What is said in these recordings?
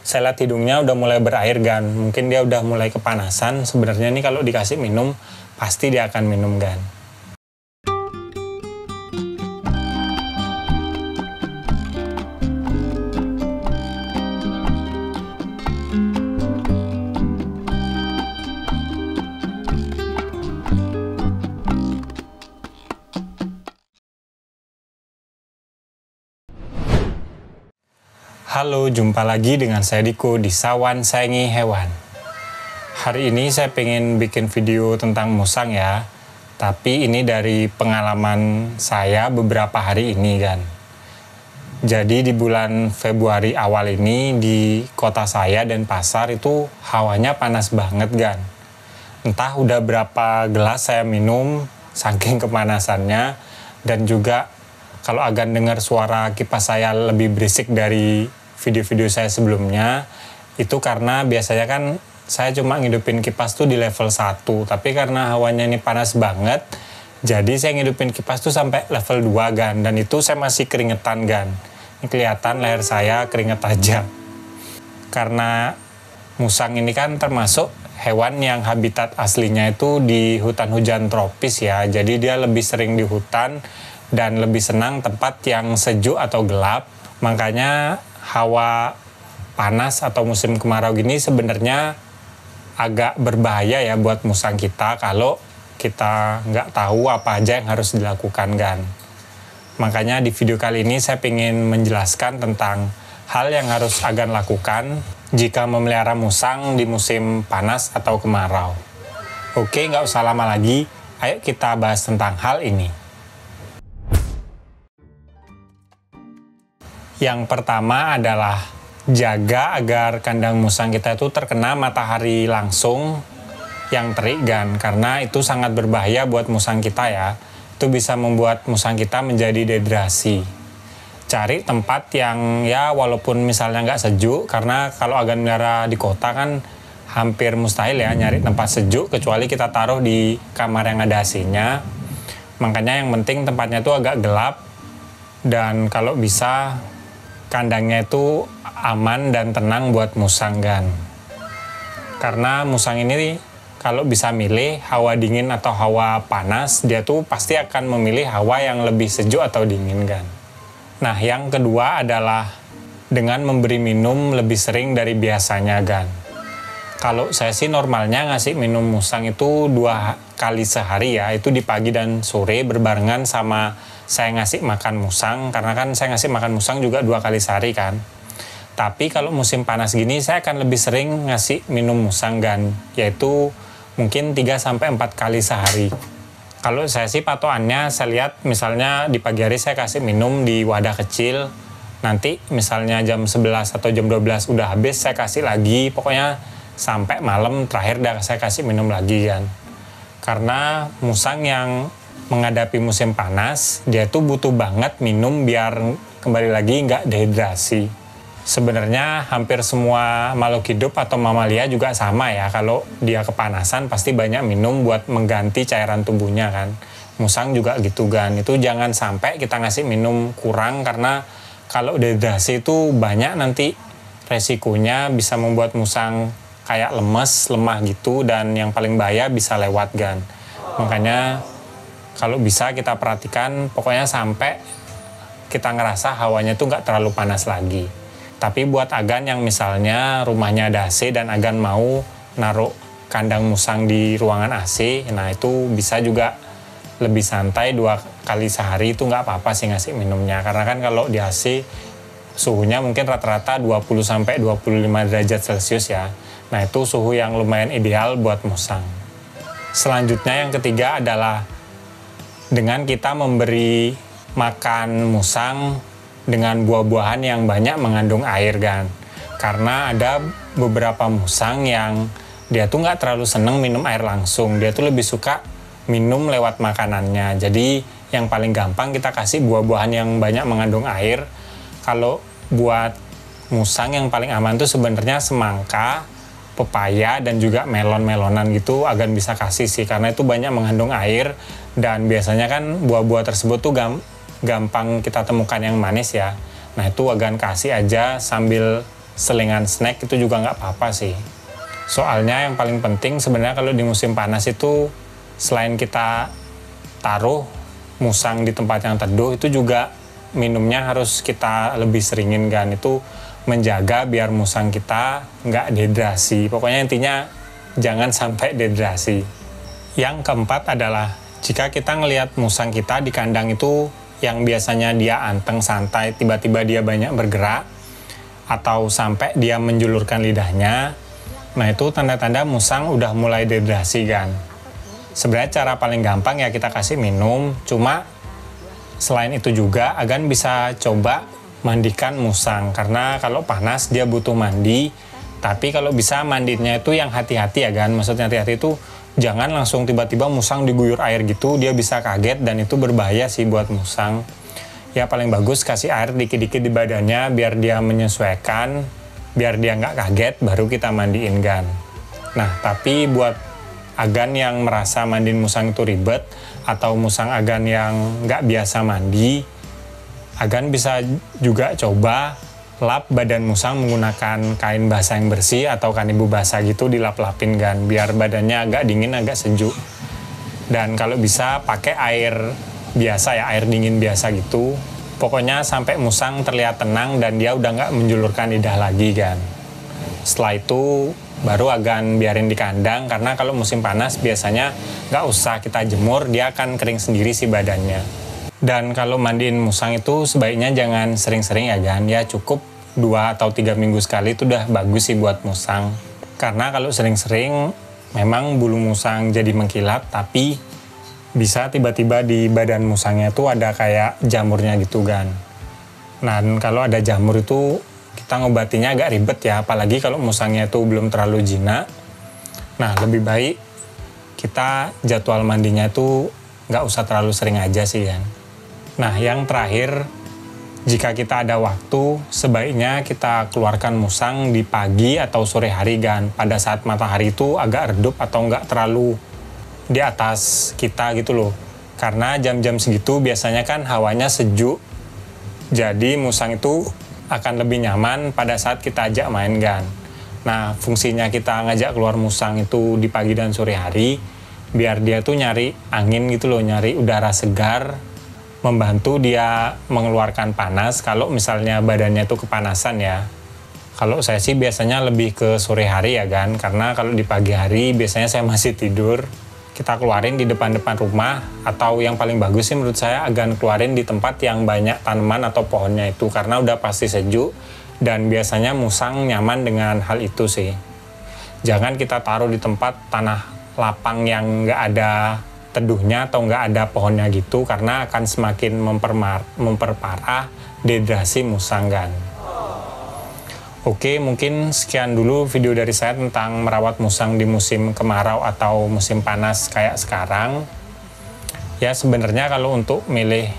saya lihat hidungnya udah mulai berair gan. Mungkin dia udah mulai kepanasan. Sebenarnya nih kalau dikasih minum, pasti dia akan minum gan. Halo, jumpa lagi dengan saya Diko di Sawan Sayangi Hewan. Hari ini saya pengen bikin video tentang musang ya. Tapi ini dari pengalaman saya beberapa hari ini kan. Jadi di bulan Februari awal ini di kota saya Denpasar itu hawanya panas banget kan. Entah udah berapa gelas saya minum saking kepanasannya, dan juga kalau agak dengar suara kipas saya lebih berisik dari video-video saya sebelumnya, itu karena biasanya kan saya cuma ngidupin kipas tuh di level 1, tapi karena hawanya ini panas banget, jadi saya ngidupin kipas tuh sampai level 2 gan, dan itu saya masih keringetan gan. Ini kelihatan leher saya keringet aja. Karena musang ini kan termasuk hewan yang habitat aslinya itu di hutan hujan tropis ya, jadi dia lebih sering di hutan dan lebih senang tempat yang sejuk atau gelap. Makanya hawa panas atau musim kemarau gini sebenarnya agak berbahaya ya buat musang kita kalau kita nggak tahu apa aja yang harus dilakukan kan. Makanya di video kali ini saya ingin menjelaskan tentang hal yang harus agan lakukan jika memelihara musang di musim panas atau kemarau. Oke, nggak usah lama lagi, ayo kita bahas tentang hal ini. Yang pertama adalah jaga agar kandang musang kita itu terkena matahari langsung yang terik gan, karena itu sangat berbahaya buat musang kita ya. Itu bisa membuat musang kita menjadi dehidrasi. Cari tempat yang ya walaupun misalnya nggak sejuk, karena kalau agan melihara di kota kan hampir mustahil ya nyari tempat sejuk, kecuali kita taruh di kamar yang ada AC-nya. Makanya yang penting tempatnya itu agak gelap, dan kalau bisa kandangnya itu aman dan tenang buat musang gan. Karena musang ini kalau bisa milih hawa dingin atau hawa panas, dia tuh pasti akan memilih hawa yang lebih sejuk atau dingin gan. Nah, yang kedua adalah dengan memberi minum lebih sering dari biasanya gan. Kalau saya sih normalnya ngasih minum musang itu 2 kali sehari ya, itu di pagi dan sore berbarengan sama saya ngasih makan musang, karena kan saya ngasih makan musang juga 2 kali sehari kan. Tapi kalau musim panas gini saya akan lebih sering ngasih minum musang gan, yaitu mungkin 3-4 kali sehari. Kalau saya sih patokannya saya lihat misalnya di pagi hari saya kasih minum di wadah kecil, nanti misalnya jam 11 atau jam 12 udah habis saya kasih lagi, pokoknya sampai malam terakhir dah saya kasih minum lagi kan. Karena musang yang menghadapi musim panas, dia tuh butuh banget minum biar kembali lagi nggak dehidrasi. Sebenarnya hampir semua makhluk hidup atau mamalia juga sama ya, kalau dia kepanasan pasti banyak minum buat mengganti cairan tubuhnya kan. Musang juga gitu kan, itu jangan sampai kita ngasih minum kurang, karena kalau dehidrasi itu banyak nanti resikonya bisa membuat musang kayak lemes, lemah gitu, dan yang paling bahaya bisa lewat gan. Makanya kalau bisa kita perhatikan pokoknya sampai kita ngerasa hawanya tuh nggak terlalu panas lagi. Tapi buat agan yang misalnya rumahnya ada AC dan agan mau naruh kandang musang di ruangan AC, nah itu bisa juga lebih santai 2 kali sehari itu nggak apa-apa sih ngasih minumnya. Karena kan kalau di AC suhunya mungkin rata-rata 20-25 derajat Celcius ya. Nah itu suhu yang lumayan ideal buat musang. Selanjutnya yang ketiga adalah dengan kita memberi makan musang dengan buah-buahan yang banyak mengandung air kan. Karena ada beberapa musang yang dia tuh nggak terlalu seneng minum air langsung, dia tuh lebih suka minum lewat makanannya. Jadi yang paling gampang kita kasih buah-buahan yang banyak mengandung air. Kalau buat musang yang paling aman tuh sebenarnya semangka, pepaya, dan juga melon-melonan gitu agan bisa kasih sih, karena itu banyak mengandung air, dan biasanya kan buah-buah tersebut tuh gampang kita temukan yang manis ya. Nah itu agan kasih aja sambil selingan snack itu juga nggak apa-apa sih. Soalnya yang paling penting sebenarnya kalau di musim panas itu selain kita taruh musang di tempat yang teduh, itu juga minumnya harus kita lebih seringin kan. Itu menjaga biar musang kita nggak dehidrasi. Pokoknya intinya jangan sampai dehidrasi. Yang keempat adalah jika kita ngelihat musang kita di kandang itu yang biasanya dia anteng santai, tiba-tiba dia banyak bergerak atau sampai dia menjulurkan lidahnya, nah itu tanda-tanda musang udah mulai dehidrasi kan. Sebenarnya cara paling gampang ya kita kasih minum, cuma selain itu juga Agan bisa coba mandikan musang, karena kalau panas dia butuh mandi. Tapi kalau bisa mandinya itu yang hati-hati ya kan, maksudnya hati-hati itu jangan langsung tiba-tiba musang diguyur air gitu, dia bisa kaget dan itu berbahaya sih buat musang. Ya paling bagus kasih air dikit-dikit di badannya biar dia menyesuaikan, biar dia nggak kaget, baru kita mandiin kan. Nah tapi buat Agan yang merasa mandiin musang itu ribet, atau musang Agan yang nggak biasa mandi, Agan bisa juga coba lap badan musang menggunakan kain basah yang bersih atau kanibu basah gitu, dilap-lapin kan, biar badannya agak dingin, agak sejuk. Dan kalau bisa pakai air biasa ya, air dingin biasa gitu. Pokoknya sampai musang terlihat tenang dan dia udah nggak menjulurkan lidah lagi kan. Setelah itu baru Agan biarin di kandang, karena kalau musim panas biasanya nggak usah kita jemur, dia akan kering sendiri si badannya. Dan kalau mandiin musang itu sebaiknya jangan sering-sering ya kan, ya cukup 2 atau 3 minggu sekali itu udah bagus sih buat musang. Karena kalau sering-sering memang bulu musang jadi mengkilat, tapi bisa tiba-tiba di badan musangnya itu ada kayak jamurnya gitu kan. Nah kalau ada jamur itu kita ngobatinya agak ribet ya, apalagi kalau musangnya itu belum terlalu jinak. Nah lebih baik kita jadwal mandinya itu nggak usah terlalu sering aja sih kan. Nah yang terakhir, jika kita ada waktu, sebaiknya kita keluarkan musang di pagi atau sore hari kan, pada saat matahari itu agak redup atau nggak terlalu di atas kita gitu loh. Karena jam-jam segitu biasanya kan hawanya sejuk, jadi musang itu akan lebih nyaman pada saat kita ajak main kan. Nah fungsinya kita ngajak keluar musang itu di pagi dan sore hari, biar dia tuh nyari angin gitu loh, nyari udara segar, membantu dia mengeluarkan panas kalau misalnya badannya itu kepanasan ya. Kalau saya sih biasanya lebih ke sore hari ya kan, karena kalau di pagi hari biasanya saya masih tidur. Kita keluarin di depan-depan rumah, atau yang paling bagus sih menurut saya Agan keluarin di tempat yang banyak tanaman atau pohonnya itu, karena udah pasti sejuk dan biasanya musang nyaman dengan hal itu sih. Jangan kita taruh di tempat tanah lapang yang nggak ada teduhnya atau nggak ada pohonnya gitu, karena akan semakin memperparah dehidrasi musang kan. Oke, mungkin sekian dulu video dari saya tentang merawat musang di musim kemarau atau musim panas kayak sekarang. Ya sebenarnya kalau untuk milih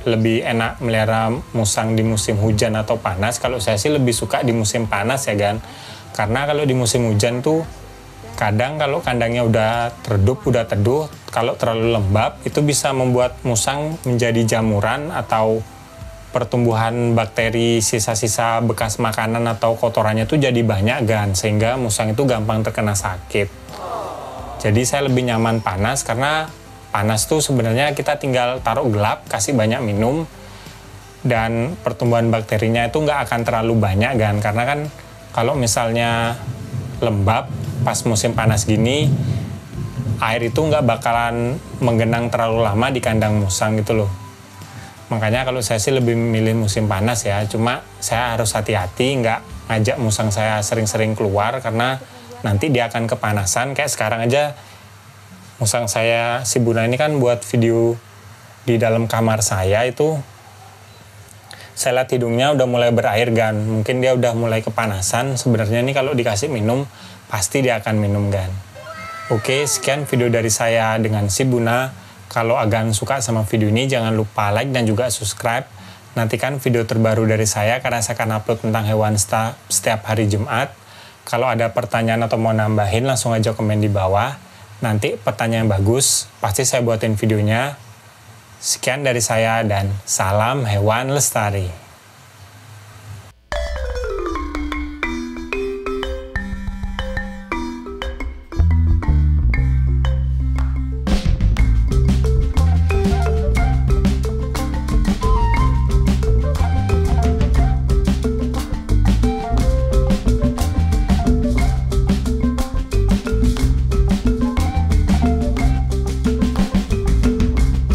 lebih enak melihara musang di musim hujan atau panas, kalau saya sih lebih suka di musim panas ya kan. Karena kalau di musim hujan tuh kadang kalau kandangnya udah redup, udah teduh, kalau terlalu lembab itu bisa membuat musang menjadi jamuran atau pertumbuhan bakteri sisa-sisa bekas makanan atau kotorannya tuh jadi banyak kan, sehingga musang itu gampang terkena sakit. Jadi saya lebih nyaman panas, karena panas tuh sebenarnya kita tinggal taruh gelap, kasih banyak minum, dan pertumbuhan bakterinya itu nggak akan terlalu banyak kan. Karena kan kalau misalnya lembab pas musim panas gini, air itu nggak bakalan menggenang terlalu lama di kandang musang gitu loh. Makanya kalau saya sih lebih memilih musim panas ya, cuma saya harus hati-hati nggak ngajak musang saya sering-sering keluar, karena nanti dia akan kepanasan. Kayak sekarang aja musang saya si Buna ini kan buat video di dalam kamar saya itu, saya lihat hidungnya udah mulai berair kan, mungkin dia udah mulai kepanasan. Sebenarnya ini kalau dikasih minum pasti dia akan minum kan. Oke, sekian video dari saya dengan si Buna. Kalau Agan suka sama video ini, jangan lupa like dan juga subscribe. Nantikan video terbaru dari saya, karena saya akan upload tentang hewan setiap hari Jumat. Kalau ada pertanyaan atau mau nambahin, langsung aja komen di bawah. Nanti pertanyaan bagus, pasti saya buatin videonya. Sekian dari saya dan salam hewan lestari.